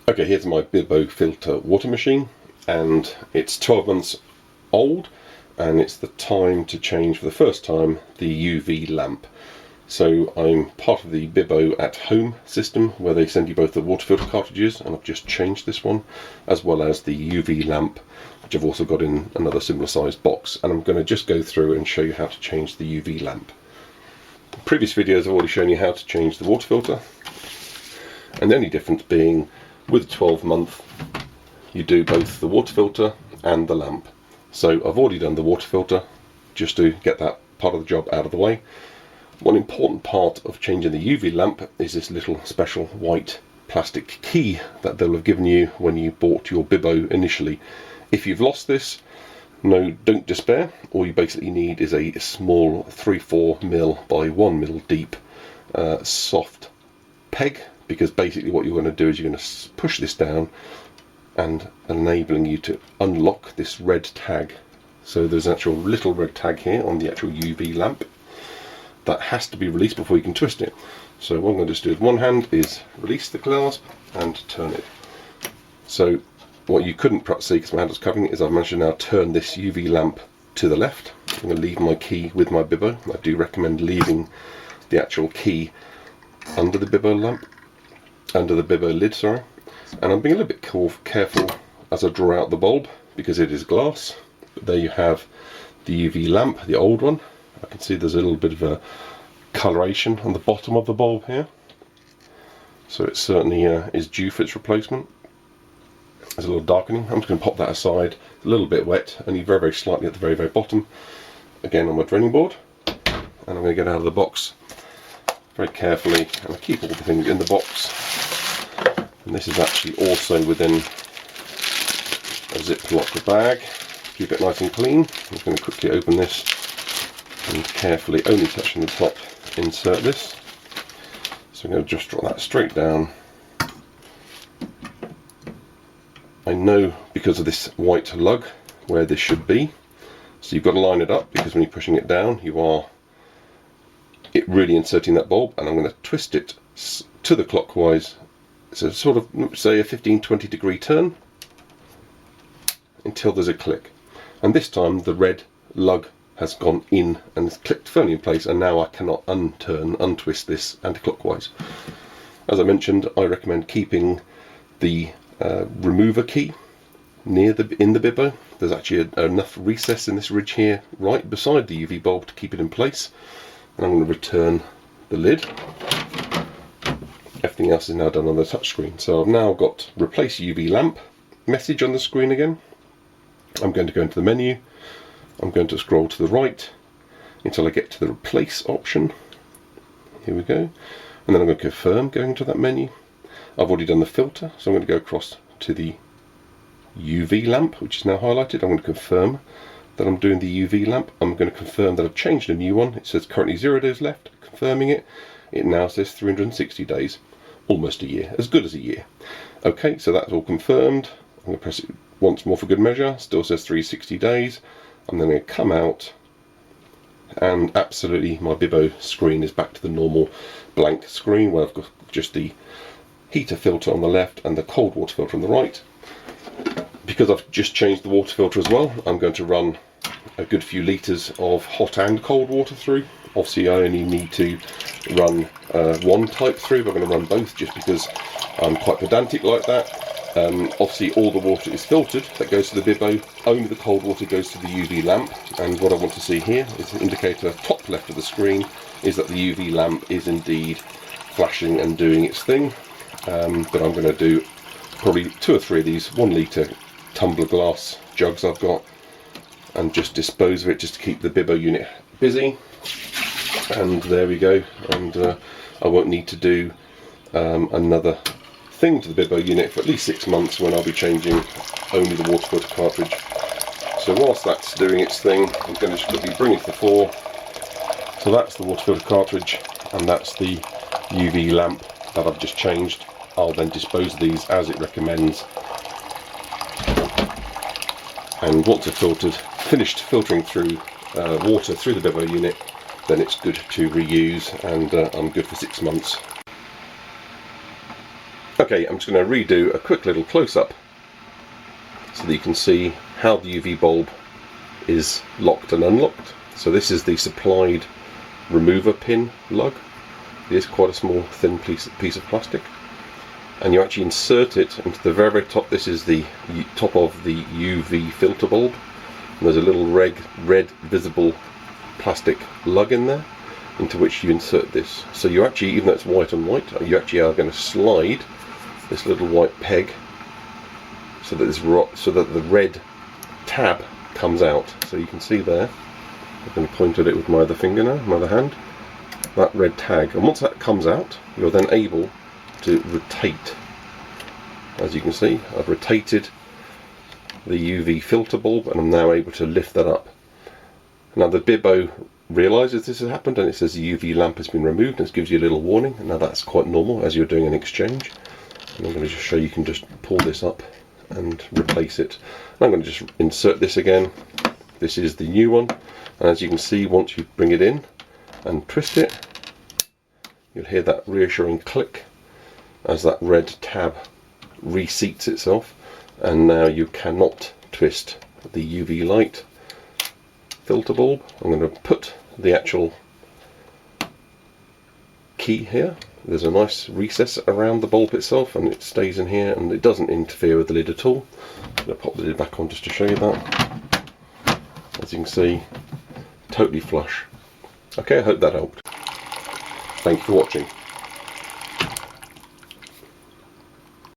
Okay, here's my BIBO filter water machine, and it's 12 months old, and it's the time to change for the first time the UV lamp. So I'm part of the BIBO at home system where they send you both the water filter cartridges, and I've just changed this one, as well as the UV lamp, which I've also got in another similar sized box, and I'm going to just go through and show you how to change the UV lamp. In previous videos I've already shown you how to change the water filter, and the only difference being with 12 month you do both the water filter and the lamp. So I've already done the water filter just to get that part of the job out of the way. One important part of changing the UV lamp is this little special white plastic key that they'll have given you when you bought your BIBO initially. If you've lost this, don't despair. All you basically need is a small 3/4mm by 1mm deep soft peg, because basically what you're going to do is you're going to push this down and enabling you to unlock this red tag. So there's an actual little red tag here on the actual UV lamp that has to be released before you can twist it. So what I'm going to just do with one hand is release the clasp and turn it. So what you couldn't perhaps see because my hand was covering it is I've managed to now turn this UV lamp to the left. I'm going to leave my key with my BIBO. I do recommend leaving the actual key under the BIBO lamp, under the BIBO lid, sorry. And I'm being a little bit careful as I draw out the bulb because it is glass. But there you have the UV lamp, the old one. I can see there's a little bit of a coloration on the bottom of the bulb here. So it certainly is due for its replacement. There's a little darkening. I'm just going to pop that aside. It's a little bit wet, only very, very slightly at the very, very bottom. Again on my draining board. And I'm going to get out of the box very carefully, and I keep all the things in the box. And this is actually also within a Ziploc bag. Keep it nice and clean. I'm just going to quickly open this and carefully, only touching the top, insert this. So I'm going to just drop that straight down. I know because of this white lug where this should be. So you've got to line it up, because when you're pushing it down you are really inserting that bulb, and I'm going to twist it to the clockwise. It's a sort of, say, a 15-20 degree turn until there's a click. And this time the red lug has gone in and it's clicked firmly in place, and now I cannot untwist this anti-clockwise. As I mentioned, I recommend keeping the remover key in the BIBO. There's actually enough recess in this ridge here right beside the UV bulb to keep it in place. And I'm going to return the lid. Everything else is now done on the touch screen. So I've now got replace UV lamp message on the screen again. I'm going to go into the menu. I'm going to scroll to the right until I get to the replace option. Here we go. And then I'm going to confirm going to that menu. I've already done the filter, so I'm going to go across to the UV lamp, which is now highlighted. I'm going to confirm that I'm doing the UV lamp. I'm going to confirm that I've changed a new one. It says currently 0 days left. Confirming it. It now says 360 days. Almost a year. As good as a year. Okay, so that's all confirmed. I'm going to press it once more for good measure. Still says 360 days. I'm then going to come out, and absolutely my BIBO screen is back to the normal blank screen where I've got just the heater filter on the left and the cold water filter on the right. Because I've just changed the water filter as well, I'm going to run a good few litres of hot and cold water through. Obviously I only need to run one type through, but I'm going to run both just because I'm quite pedantic like that. Obviously all the water is filtered that goes to the BIBO, only the cold water goes to the UV lamp, and what I want to see here is the indicator top left of the screen is that the UV lamp is indeed flashing and doing its thing. But I'm going to do probably 2 or 3 of these 1 litre tumbler glass jugs I've got, and just dispose of it just to keep the BIBO unit busy. And there we go, and I won't need to do another thing to the BIBO unit for at least 6 months when I'll be changing only the water filter cartridge. So whilst that's doing its thing, I'm going to just quickly bring it to the fore. So that's the water filter cartridge, and that's the UV lamp that I've just changed. I'll then dispose of these as it recommends, and once I've finished filtering through water through the BIBO unit, then it's good to reuse, and I'm good for 6 months. Okay, I'm just going to redo a quick little close-up so that you can see how the UV bulb is locked and unlocked. So this is the supplied remover pin lug. It is quite a small thin piece of plastic, and you actually insert it into the very top. This is the top of the UV filter bulb, and there's a little red visible plastic lug in there into which you insert this. So you actually, even though it's white on white, you actually are going to slide this little white peg so that the red tab comes out. So you can see there, I'm going to point at it with my other finger now, my other hand, that red tag, and once that comes out, you're then able to rotate. As you can see, I've rotated the UV filter bulb and I'm now able to lift that up. Now the BIBO realizes this has happened and it says the UV lamp has been removed, and it gives you a little warning. And now that's quite normal as you're doing an exchange. And I'm going to just show you can just pull this up and replace it. And I'm going to just insert this again. This is the new one, and as you can see, once you bring it in and twist it, you'll hear that reassuring click as that red tab reseats itself, and now you cannot twist the UV light filter bulb. I'm going to put the actual key here. There's a nice recess around the bulb itself, and it stays in here and it doesn't interfere with the lid at all. I'm going to pop the lid back on just to show you that. As you can see, totally flush. Okay, I hope that helped. Thank you for watching.